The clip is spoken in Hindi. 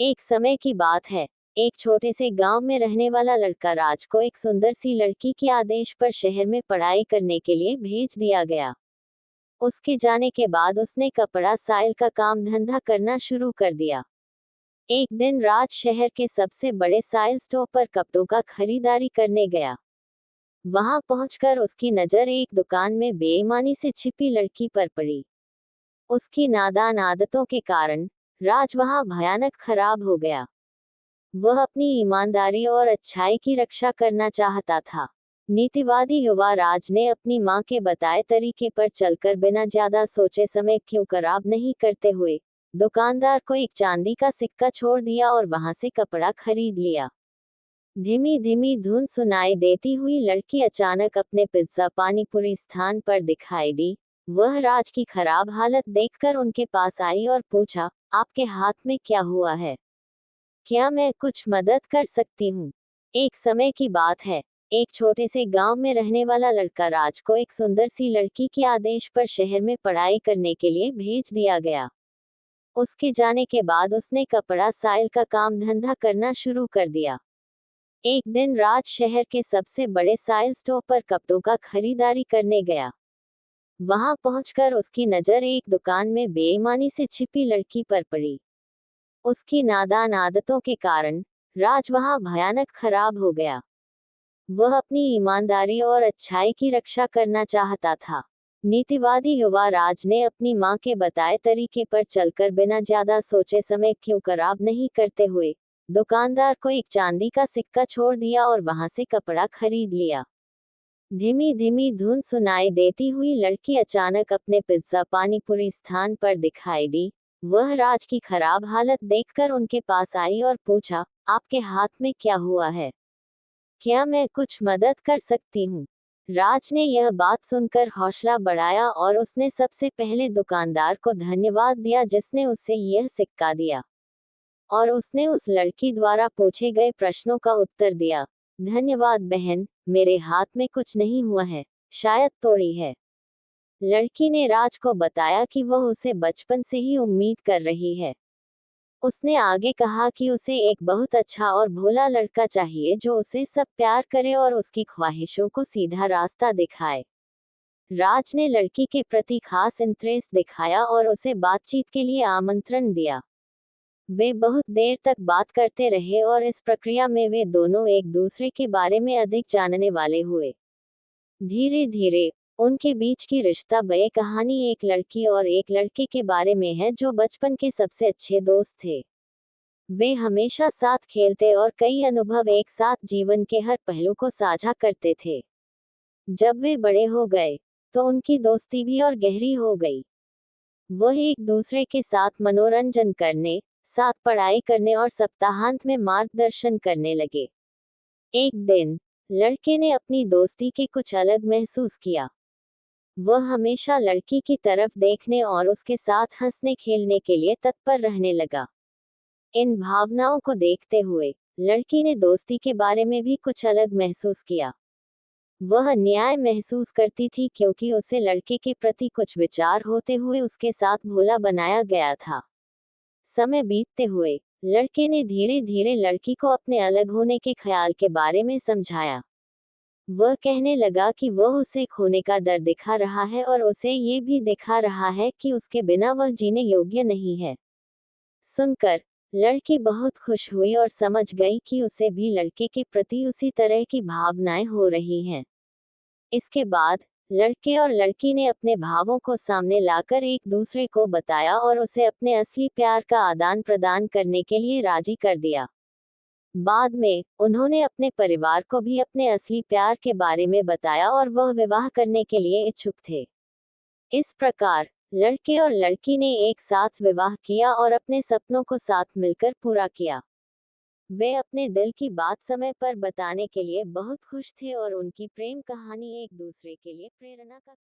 एक समय की बात है। एक छोटे से गांव में रहने वाला लड़का राज को एक सुंदर सी लड़की के आदेश पर शहर में पढ़ाई करने के लिए भेज दिया गया। उसके जाने के बाद उसने कपड़ा साइल का काम धंधा करना शुरू कर दिया। एक दिन राज शहर के सबसे बड़े साइल स्टोर पर कपड़ों का खरीदारी करने गया। वहां पहुंचकर उसकी नजर एक दुकान में बेईमानी से छिपी लड़की पर पड़ी। उसकी नादान आदतों के कारण राज वहां भयानक खराब हो गया। वह अपनी ईमानदारी और अच्छाई की रक्षा करना चाहता था। नीतिवादी युवा राज ने अपनी मां के बताए तरीके पर चलकर बिना ज्यादा सोचे समय क्यों खराब नहीं करते हुए दुकानदार को एक चांदी का सिक्का छोड़ दिया और वहां से कपड़ा खरीद लिया। धीमी धीमी धुन सुनाई देती हुई लड़की अचानक अपने पिज्जा पानीपुरी स्थान पर दिखाई दी। वह राज की खराब हालत देखकर उनके पास आई और पूछा, आपके हाथ में क्या हुआ है? क्या मैं कुछ मदद कर सकती हूँ? एक समय की बात है। एक छोटे से गांव में रहने वाला लड़का राज को एक सुंदर सी लड़की के आदेश पर शहर में पढ़ाई करने के लिए भेज दिया गया। उसके जाने के बाद उसने कपड़ा साइल का काम धंधा करना शुरू कर दिया। एक दिन राज शहर के सबसे बड़े साइल स्टोर पर कपड़ों का खरीदारी करने गया। वहां पहुंचकर उसकी नजर एक दुकान में बेईमानी से छिपी लड़की पर पड़ी। उसकी नादान आदतों के कारण राज वहां भयानक खराब हो गया। वह अपनी ईमानदारी और अच्छाई की रक्षा करना चाहता था। नीतिवादी युवा राज ने अपनी मां के बताए तरीके पर चलकर बिना ज्यादा सोचे समय क्यों खराब नहीं करते हुए दुकानदार को एक चांदी का सिक्का छोड़ दिया और वहां से कपड़ा खरीद लिया। धीमी धीमी धुन सुनाई देती हुई लड़की अचानक अपने पिज्जा पानीपुरी स्थान पर दिखाई दी। वह राज की खराब हालत देखकर उनके पास आई और पूछा, आपके हाथ में क्या हुआ है? क्या मैं कुछ मदद कर सकती हूँ? राज ने यह बात सुनकर हौसला बढ़ाया और उसने सबसे पहले दुकानदार को धन्यवाद दिया जिसने उसे यह सिक्का दिया। और उसने उस लड़की द्वारा पूछे गए प्रश्नों का उत्तर दिया। धन्यवाद बहन, मेरे हाथ में कुछ नहीं हुआ है, शायद तोड़ी है। लड़की ने राज को बताया कि वह उसे बचपन से ही उम्मीद कर रही है। उसने आगे कहा कि उसे एक बहुत अच्छा और भोला लड़का चाहिए जो उसे सब प्यार करे और उसकी ख्वाहिशों को सीधा रास्ता दिखाए। राज ने लड़की के प्रति खास इंटरेस्ट दिखाया और उसे बातचीत के लिए आमंत्रण दिया। वे बहुत देर तक बात करते रहे और इस प्रक्रिया में वे दोनों एक दूसरे के बारे में अधिक जानने वाले हुए। धीरे धीरे उनके बीच की रिश्ता बे कहानी एक लड़की और एक लड़के के बारे में है जो बचपन के सबसे अच्छे दोस्त थे। वे हमेशा साथ खेलते और कई अनुभव एक साथ जीवन के हर पहलू को साझा करते थे। जब वे बड़े हो गए तो उनकी दोस्ती भी और गहरी हो गई। वह एक दूसरे के साथ मनोरंजन करने, साथ पढ़ाई करने और सप्ताहांत में मार्गदर्शन करने लगे। एक दिन लड़के ने अपनी दोस्ती के कुछ अलग महसूस किया। वह हमेशा लड़की की तरफ देखने और उसके साथ हंसने खेलने के लिए तत्पर रहने लगा। इन भावनाओं को देखते हुए लड़की ने दोस्ती के बारे में भी कुछ अलग महसूस किया। वह न्याय महसूस करती थी क्योंकि उसे लड़के के प्रति कुछ विचार होते हुए उसके साथ भोला बनाया गया था। समय बीतते हुए लड़के ने धीरे धीरे लड़की को अपने अलग होने के ख्याल के बारे में समझाया। वह कहने लगा कि वह उसे खोने का डर दिखा रहा है और उसे ये भी दिखा रहा है कि उसके बिना वह जीने योग्य नहीं है। सुनकर लड़की बहुत खुश हुई और समझ गई कि उसे भी लड़के के प्रति उसी तरह की भावनाएं हो रही हैं। इसके बाद लड़के और लड़की ने अपने भावों को सामने लाकर एक दूसरे को बताया और उसे अपने असली प्यार का आदान प्रदान करने के लिए राजी कर दिया। बाद में उन्होंने अपने परिवार को भी अपने असली प्यार के बारे में बताया और वह विवाह करने के लिए इच्छुक थे। इस प्रकार लड़के और लड़की ने एक साथ विवाह किया और अपने सपनों को साथ मिलकर पूरा किया। वे अपने दिल की बात समय पर बताने के लिए बहुत खुश थे और उनकी प्रेम कहानी एक दूसरे के लिए प्रेरणा का